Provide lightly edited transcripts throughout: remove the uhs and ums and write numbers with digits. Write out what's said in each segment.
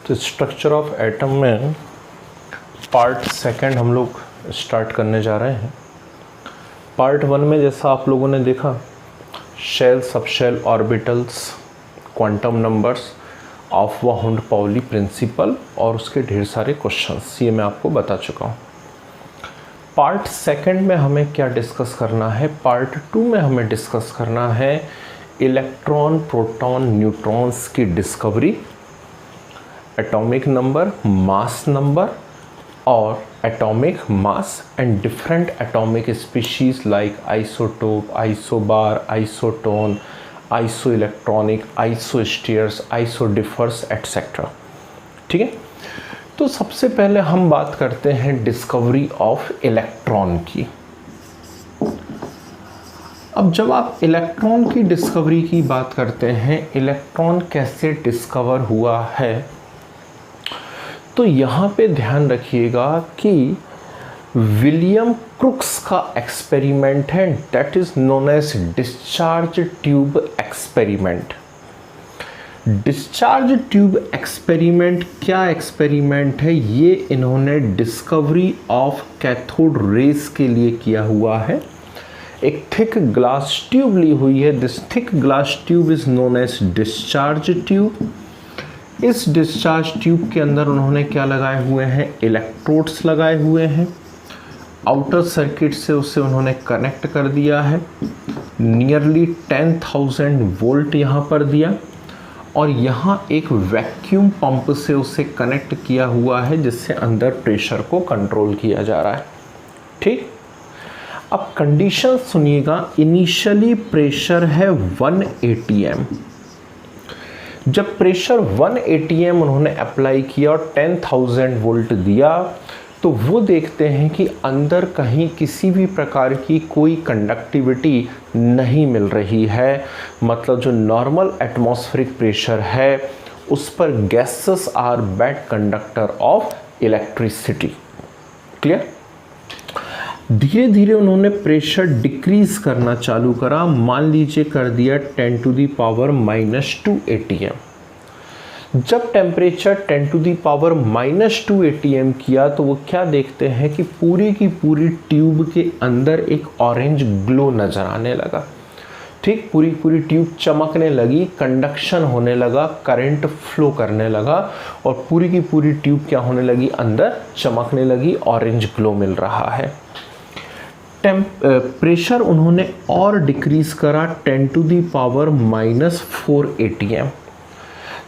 तो structure of atom में part second हम लोग स्टार्ट करने जा रहे हैं। पार्ट वन में जैसा आप लोगों ने देखा, shell, subshell, orbitals, quantum numbers, ऑफ-वाउंड पाउली प्रिंसिपल और उसके ढेर सारे क्वेश्चंस, ये मैं आपको बता चुका हूँ। पार्ट सेकंड में हमें क्या डिस्कस करना है, पार्ट टू में हमें डिस्कस करना है इलेक्ट्रॉन, प्रोटॉन, न्यूट्रॉन्स की discovery, atomic number, mass number और atomic mass and different atomic species like isotope, isobar, isotone, isoelectronic, isosteres, isodiaphers etcetera. ठीक है, तो सबसे पहले हम बात करते हैं डिस्कवरी ऑफ इलेक्ट्रॉन की। अब जब आप इलेक्ट्रॉन की डिस्कवरी की बात करते हैं, इलेक्ट्रॉन कैसे डिस्कवर हुआ है, तो यहाँ पे ध्यान रखिएगा कि विलियम क्रुक्स का एक्सपेरिमेंट है, that is known as discharge tube experiment. Discharge tube experiment क्या एक्सपेरिमेंट है, ये इन्होंने डिस्कवरी ऑफ कैथोड रेस के लिए किया हुआ है। एक थिक ग्लास ट्यूब ली हुई है, this thick glass tube is known as discharge tube. इस डिस्चार्ज ट्यूब के अंदर उन्होंने क्या लगाए हुए हैं, इलेक्ट्रोड्स लगाए हुए हैं। आउटर सर्किट से उसे उन्होंने कनेक्ट कर दिया है, नियरली 10,000 वोल्ट यहाँ पर दिया और यहाँ एक वैक्यूम पंप से उसे कनेक्ट किया हुआ है जिससे अंदर प्रेशर को कंट्रोल किया जा रहा है। ठीक, अब कंडीशन सुनिएगा। इनिशियली प्रेशर है 1 atm। जब प्रेशर 1 atm उन्होंने अप्लाई किया और 10,000 वोल्ट दिया, तो वो देखते हैं कि अंदर कहीं किसी भी प्रकार की कोई कंडक्टिविटी नहीं मिल रही है। मतलब जो नॉर्मल एटमॉस्फेरिक प्रेशर है उस पर gases are bad conductor of electricity. Clear? धीरे धीरे उन्होंने प्रेशर डिक्रीज करना चालू करा। मान लीजिए कर दिया 10⁻⁻² atm। जब टेम्परेचर 10⁻⁻² atm किया तो वो क्या देखते हैं कि पूरी की पूरी ट्यूब के अंदर एक ऑरेंज ग्लो नजर आने लगा। ठीक, पूरी पूरी ट्यूब चमकने लगी, कंडक्शन होने लगा, करंट फ्लो करने लगा और पूरी की पूरी ट्यूब क्या होने लगी, अंदर चमकने लगी, ऑरेंज ग्लो मिल रहा है। प्रेशर उन्होंने और डिक्रीज करा 10⁻⁻4 atm।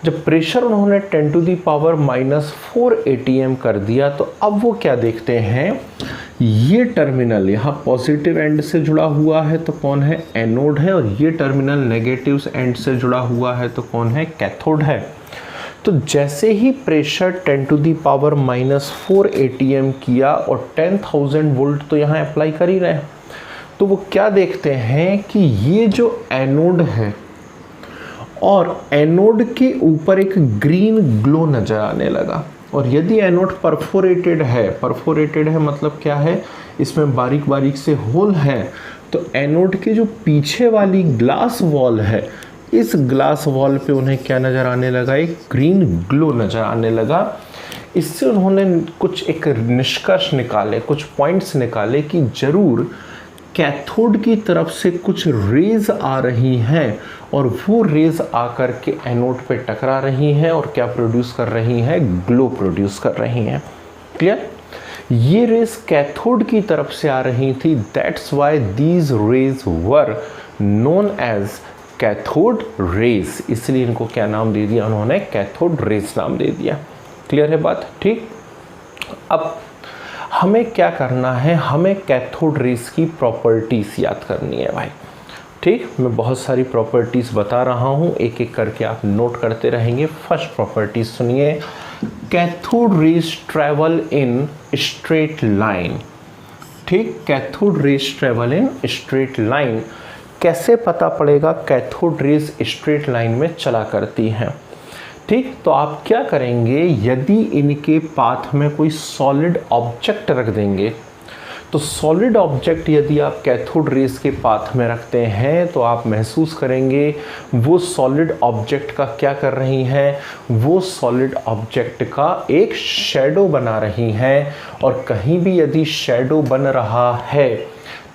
जब प्रेशर उन्होंने 10⁻⁻4 atm कर दिया तो अब वो क्या देखते हैं, ये टर्मिनल यहाँ पॉजिटिव एंड से जुड़ा हुआ है तो कौन है, एनोड है, और ये टर्मिनल नेगेटिव एंड से जुड़ा हुआ है तो कौन है, कैथोड है। तो जैसे ही प्रेशर 10⁻⁻4 atm किया और 10,000 वोल्ट तो यहाँ अप्लाई कर ही रहे हैं, तो वो क्या देखते हैं कि ये जो एनोड है और एनोड के ऊपर एक ग्रीन ग्लो नजर आने लगा। और यदि एनोड परफोरेटेड है मतलब क्या है, इसमें बारीक बारीक से होल है, तो एनोड के जो पीछे वाली ग्लास वॉल है, इस ग्लास वॉल पे उन्हें क्या नज़र आने लगा, एक ग्रीन ग्लो नज़र आने लगा। इससे उन्होंने कुछ एक निष्कर्ष निकाले, कुछ पॉइंट्स निकाले कि ज़रूर कैथोड की तरफ से कुछ रेज आ रही हैं और वो रेज आकर के एनोड पे टकरा रही हैं और क्या प्रोड्यूस कर रही हैं, ग्लो प्रोड्यूस कर रही हैं। क्लियर? ये रेज कैथोड की तरफ से आ रही थी, that's why these rays were known as cathode rays. इसलिए इनको क्या नाम दे दिया उन्होंने, कैथोड रेज नाम दे दिया। क्लियर है बात? ठीक, अब हमें क्या करना है, हमें कैथोड रेज की प्रॉपर्टीज याद करनी है भाई। ठीक, मैं बहुत सारी प्रॉपर्टीज बता रहा हूँ, एक एक करके आप नोट करते रहेंगे। फर्स्ट प्रॉपर्टी सुनिए, cathode rays travel in straight line. ठीक, cathode rays travel in straight line. कैसे पता पड़ेगा कैथोड रेज स्ट्रेट लाइन में चला करती हैं? ठीक, तो आप क्या करेंगे, यदि इनके पाथ में कोई सॉलिड ऑब्जेक्ट रख देंगे तो सॉलिड ऑब्जेक्ट यदि आप कैथोड रेज के पाथ में रखते हैं तो आप महसूस करेंगे वो सॉलिड ऑब्जेक्ट का क्या कर रही हैं, वो सॉलिड ऑब्जेक्ट का एक शैडो बना रही हैं। और कहीं भी यदि शैडो बन रहा है,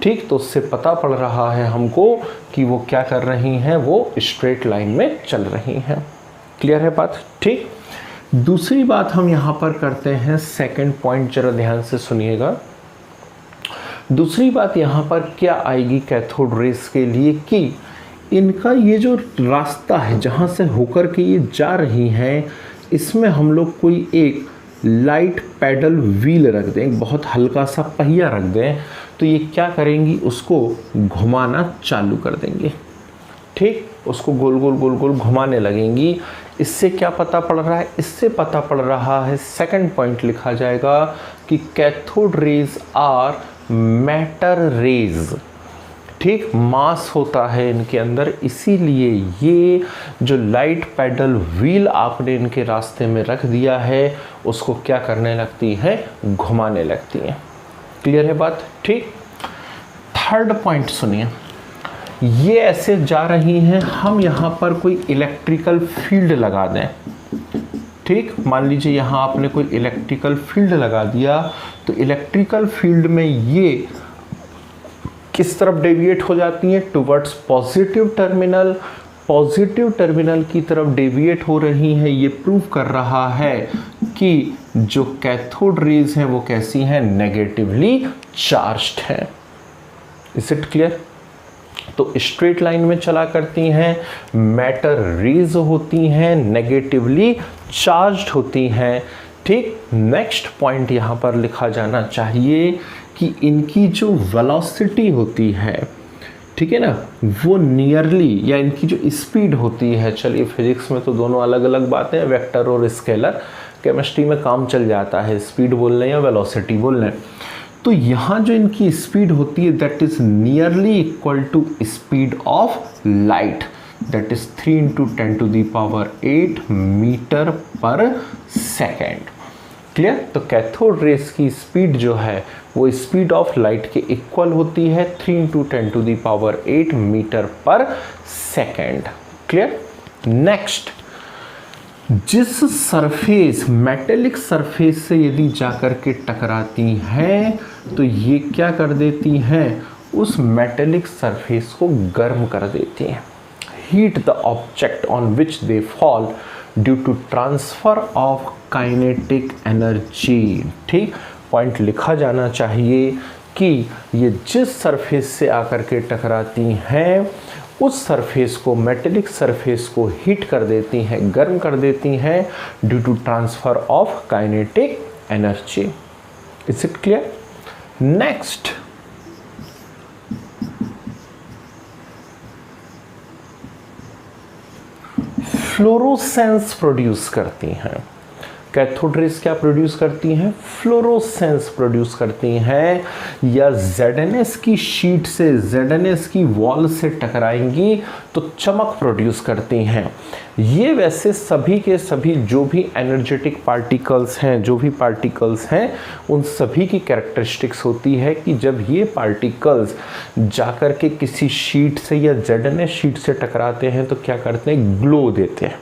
ठीक, तो उससे पता पड़ रहा है हमको कि वो क्या कर रही हैं, वो स्ट्रेट लाइन में चल रही हैं। क्लियर है बात? ठीक। दूसरी बात हम यहाँ पर करते हैं, सेकंड पॉइंट जरा ध्यान से सुनिएगा। दूसरी बात यहाँ पर क्या आएगी कैथोड रेस के लिए कि इनका ये जो रास्ता है जहाँ से होकर के ये जा रही हैं, इसमें हम लोग कोई एक लाइट पैडल व्हील रख दें, एक बहुत हल्का सा पहिया रख दें, तो ये क्या करेंगी, उसको घुमाना चालू कर देंगे। ठीक, उसको गोल गोल गोल गोल घुमाने लगेंगी। इससे क्या पता पड़ रहा है, इससे पता पड़ रहा है, सेकंड पॉइंट लिखा जाएगा कि cathode rays are matter rays. ठीक, मास होता है इनके अंदर, इसीलिए ये जो लाइट पैडल व्हील आपने इनके रास्ते में रख दिया है उसको क्या करने लगती है, घुमाने लगती है। क्लियर है बात? ठीक। थर्ड पॉइंट सुनिए, ये ऐसे जा रही हैं, हम यहाँ पर कोई इलेक्ट्रिकल फील्ड लगा दें। ठीक, मान लीजिए यहाँ आपने कोई इलेक्ट्रिकल फील्ड लगा दिया, तो इलेक्ट्रिकल फील्ड में ये किस तरफ डेविएट हो जाती हैं, towards positive terminal. Positive terminal की तरफ डेविएट हो रही हैं। ये प्रूव कर रहा है कि जो कैथोड रेज हैं वो कैसी हैं, नेगेटिवली चार्ज्ड हैं। Is it clear? तो स्ट्रेट लाइन में चला करती हैं, मैटर रेज होती हैं, नेगेटिवली चार्ज्ड होती हैं। ठीक, नेक्स्ट पॉइंट यहाँ पर लिखा जाना चाहिए कि इनकी जो वेलोसिटी होती है, ठीक है ना, वो नियरली, या इनकी जो स्पीड होती है, चलिए फिजिक्स में तो दोनों अलग अलग बातें हैं, वेक्टर और स्केलर, केमिस्ट्री में काम चल जाता है स्पीड बोल लें या वेलोसिटी बोल लें। तो यहाँ जो इनकी स्पीड होती है that is nearly equal to speed of light, that is 3 × 10⁸ metre per second. Clear? तो कैथोड रेस की स्पीड जो है वो स्पीड ऑफ लाइट के इक्वल होती है 3 × 10⁸ metre per second. Clear? Next, जिस सरफेस, मेटेलिक सरफेस से यदि जाकर के टकराती हैं तो ये क्या कर देती हैं, उस मेटेलिक सरफेस को गर्म कर देती हैं। Heat the object on which they fall due to transfer of kinetic energy. ठीक, पॉइंट लिखा जाना चाहिए कि ये जिस सरफेस से आकर के टकराती हैं उस सरफेस को, मेटेलिक सरफेस को हीट कर देती हैं, गर्म कर देती हैं due to transfer of kinetic energy. Is it clear? Next, fluorescence produce करती हैं। कैथोड रेज क्या प्रोड्यूस करती हैं, फ्लोरोसेंस प्रोड्यूस करती हैं, या ZNS की शीट से, ZNS की वॉल से टकराएंगी तो चमक प्रोड्यूस करती हैं। ये वैसे सभी के सभी जो भी एनर्जेटिक पार्टिकल्स हैं, जो भी पार्टिकल्स हैं, उन सभी की कैरेक्टरिस्टिक्स होती है कि जब ये पार्टिकल्स जाकर के किसी शीट से या ZNS शीट से टकराते हैं तो क्या करते हैं, ग्लो देते हैं,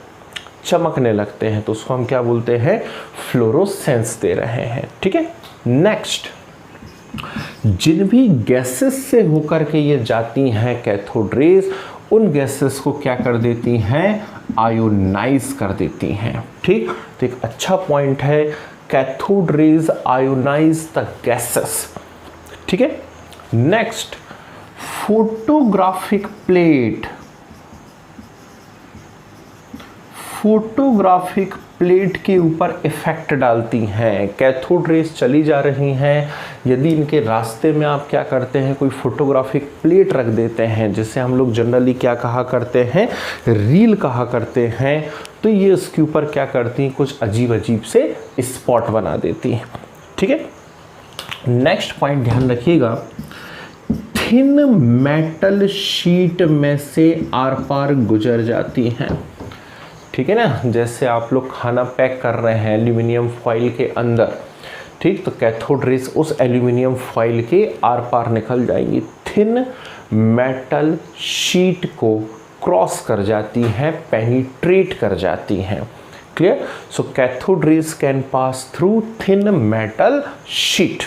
चमकने लगते हैं, तो उसको हम क्या बोलते हैं, फ्लोरोसेंस दे रहे हैं। ठीक है। नेक्स्ट, जिन भी गैसेस से होकर के ये जाती हैं कैथोड रेज, उन गैसेस को क्या कर देती हैं, आयोनाइज कर देती हैं। ठीक, तो एक अच्छा पॉइंट है, cathode rays ionize the gases. ठीक है। Next, photographic plate, photographic plate के ऊपर इफेक्ट डालती हैं। कैथोड रेज चली जा रही हैं, यदि इनके रास्ते में आप क्या करते हैं, कोई फोटोग्राफिक प्लेट रख देते हैं, जिसे हम लोग जनरली क्या कहा करते हैं, रील कहा करते हैं, तो ये उसके ऊपर क्या करती हैं, कुछ अजीब अजीब से स्पॉट बना देती हैं। ठीक है। नेक्स्ट पॉइंट ध्यान रखिएगा, थिन मेटल शीट में से आर पार गुजर जाती हैं। ठीक है ना, जैसे आप लोग खाना पैक कर रहे हैं एल्यूमिनियम फॉइल के अंदर, ठीक, तो कैथोड रेज उस एल्यूमिनियम फॉइल के आर पार निकल जाएंगी, थिन मेटल शीट को क्रॉस कर जाती हैं, पेनिट्रेट कर जाती हैं। Clear? So cathode rays can pass through thin metal sheet.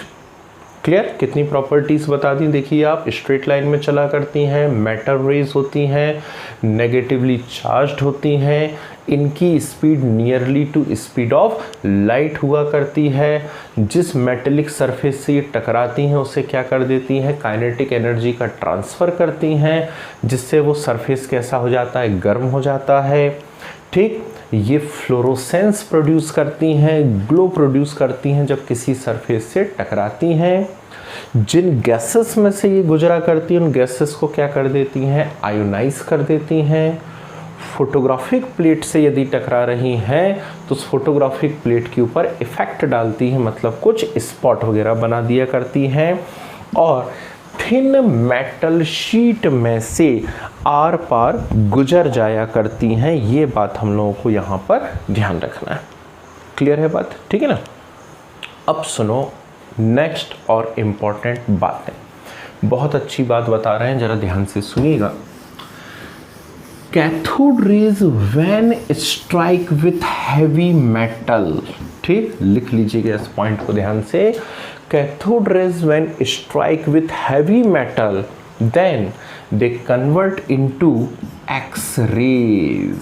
Clear? कितनी प्रॉपर्टीज बता दी, देखिए आप, स्ट्रेट लाइन में चला करती हैं, मेटल रेज होती हैं, नेगेटिवली चार्ज्ड होती हैं, इनकी speed nearly to speed of light हुआ करती है, जिस मेटेलिक सरफेस से ये टकराती हैं उसे क्या कर देती हैं, काइनेटिक एनर्जी का ट्रांसफ़र करती हैं, जिससे वो सरफेस कैसा हो जाता है, गर्म हो जाता है। ठीक, ये फ्लोरोसेंस प्रोड्यूस करती हैं, ग्लो प्रोड्यूस करती हैं जब किसी सरफेस से टकराती हैं। जिन गैसेस में से ये गुजरा करती हैं उन गैसेस को क्या कर देती हैं, आयोनाइज कर देती हैं। फोटोग्राफिक प्लेट से यदि टकरा रही हैं तो उस फोटोग्राफिक प्लेट के ऊपर इफेक्ट डालती हैं, मतलब कुछ स्पॉट वगैरह बना दिया करती हैं, और थिन मेटल शीट में से आर पार गुजर जाया करती हैं। ये बात हम लोगों को यहाँ पर ध्यान रखना है। क्लियर है बात? ठीक है ना? अब सुनो नेक्स्ट और इम्पॉर्टेंट बात है, बहुत अच्छी बात बता रहे हैं, जरा ध्यान से सुनिएगा। Cathode rays when strike with heavy metal, ठीक, लिख लीजिएगा इस पॉइंट को ध्यान से। Cathode rays when strike with heavy metal then they convert into X rays.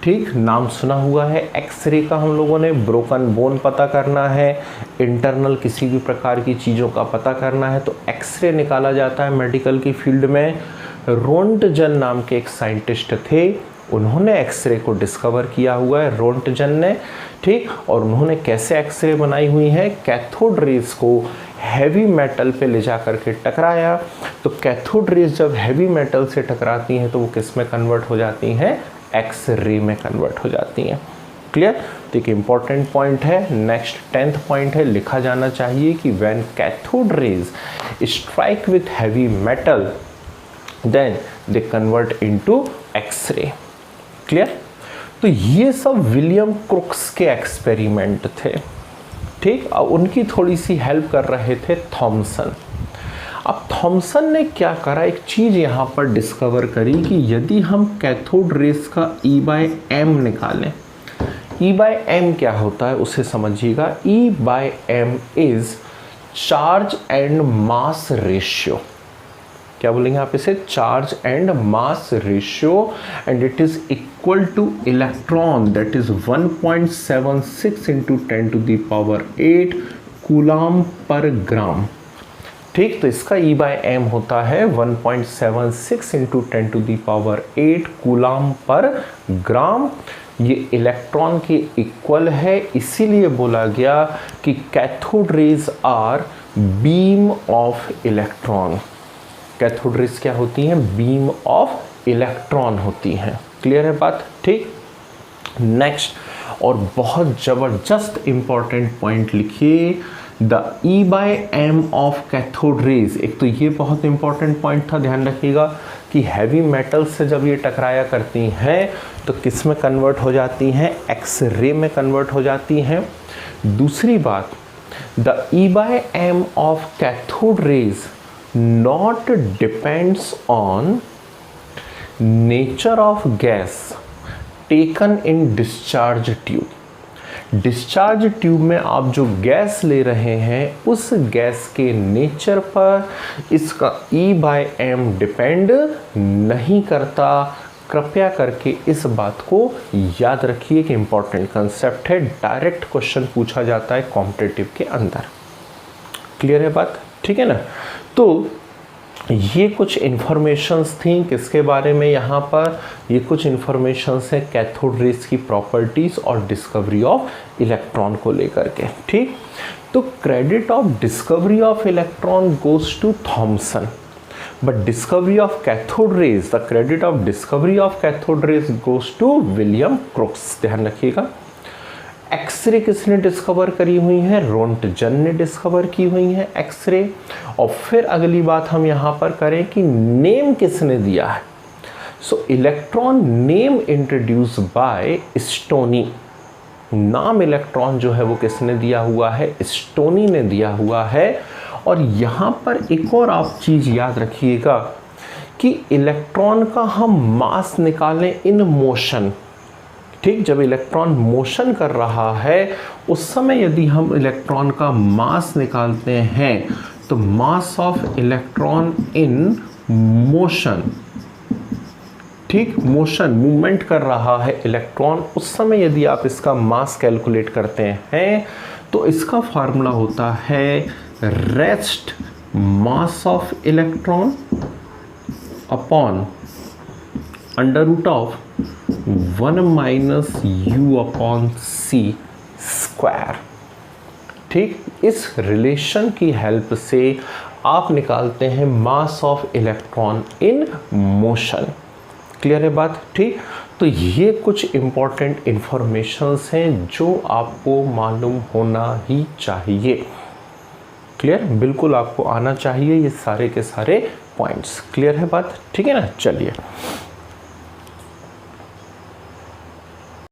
ठीक, नाम सुना हुआ है एक्सरे का हम लोगों ने। ब्रोकन बोन पता करना है, इंटरनल किसी भी प्रकार की चीज़ों का पता करना है तो एक्सरे निकाला जाता है मेडिकल की फील्ड में। रोंटजन नाम के एक साइंटिस्ट थे, उन्होंने एक्सरे को डिस्कवर किया हुआ है, रोंटजन ने। ठीक, और उन्होंने कैसे एक्सरे बनाई हुई है, कैथोड रेज को हैवी मेटल पे ले जा करके टकराया, तो कैथोड रेज जब हैवी मेटल से टकराती हैं तो वो किस में कन्वर्ट हो जाती हैं, एक्स रे में कन्वर्ट हो जाती हैं। क्लियर? तो एक इम्पॉर्टेंट पॉइंट है। नेक्स्ट 10th पॉइंट है, लिखा जाना चाहिए कि when cathode rays strike with heavy metal then they convert into X ray. Clear? तो ये सब विलियम क्रुक्स के एक्सपेरिमेंट थे। ठीक, और उनकी थोड़ी सी हेल्प कर रहे थे थॉमसन। अब थॉमसन ने क्या करा, एक चीज़ यहाँ पर डिस्कवर करी कि यदि हम कैथोड रेज का E/m निकालें, E/m क्या होता है उसे समझिएगा। E/m is charge and mass ratio. क्या बोलेंगे आप इसे, charge and mass ratio, and it is equal two electron that is 1.76 into 10⁸ coulomb पर ग्राम। ठीक, तो इसका E/m होता है 1.76 इंटू 10⁸ कूलाम पर ग्राम। ये इलेक्ट्रॉन के इक्वल है, इसीलिए बोला गया कि cathode rays are beam of electron. Cathode rays क्या होती हैं, बीम ऑफ इलेक्ट्रॉन होती हैं। क्लियर है बात? ठीक, नेक्स्ट और बहुत जबरदस्त इंपॉर्टेंट पॉइंट लिखिए, the E/m of cathode raise. एक तो ये बहुत इंपॉर्टेंट पॉइंट था, ध्यान रखिएगा कि हैवी मेटल से जब ये टकराया करती हैं तो किस में कन्वर्ट हो जाती हैं, एक्स रे में कन्वर्ट हो जाती हैं। दूसरी बात, the E/m of cathode raise not depends on nature of gas taken in discharge tube। Discharge tube में आप जो गैस ले रहे हैं उस गैस के नेचर पर इसका E/m डिपेंड नहीं करता। कृपया करके इस बात को याद रखिए कि इंपॉर्टेंट कंसेप्ट है, डायरेक्ट क्वेश्चन पूछा जाता है कॉम्पिटिटिव के अंदर। क्लियर है बात? ठीक है ना? तो ये कुछ इन्फॉर्मेशंस थी किसके बारे में, यहाँ पर ये कुछ इन्फॉर्मेशंस हैं कैथोड रेज की प्रॉपर्टीज और डिस्कवरी ऑफ इलेक्ट्रॉन को लेकर के। ठीक, तो credit of discovery of electron goes to Thomson, but discovery of cathode rays, the credit of discovery of cathode rays goes to William Crookes. ध्यान रखिएगा। एक्सरे किसने डिस्कवर करी हुई है, रोंटजन ने डिस्कवर की हुई है एक्सरे। और फिर अगली बात हम यहाँ पर करें कि नेम किसने दिया है। सो electron name introduce by stony. नाम इलेक्ट्रॉन जो है वो किसने दिया हुआ है, स्टोनी ने दिया हुआ है। और यहाँ पर एक और आप चीज़ याद रखिएगा कि इलेक्ट्रॉन का हम मास निकालें इन मोशन, ठीक, जब इलेक्ट्रॉन मोशन कर रहा है उस समय यदि हम इलेक्ट्रॉन का मास निकालते हैं तो मास ऑफ इलेक्ट्रॉन इन मोशन, ठीक, मोशन मूवमेंट कर रहा है इलेक्ट्रॉन, उस समय यदि आप इसका मास कैलकुलेट करते हैं तो इसका फार्मूला होता है rest mass of electron upon under root of 1 minus u upon C square. ठीक, इस रिलेशन की हेल्प से आप निकालते हैं mass of electron in motion. Clear है बात? ठीक, तो ये कुछ इंपॉर्टेंट इंफॉर्मेशंस हैं जो आपको मालूम होना ही चाहिए। क्लियर, बिल्कुल आपको आना चाहिए ये सारे के सारे पॉइंट्स। क्लियर है बात? ठीक है ना, चलिए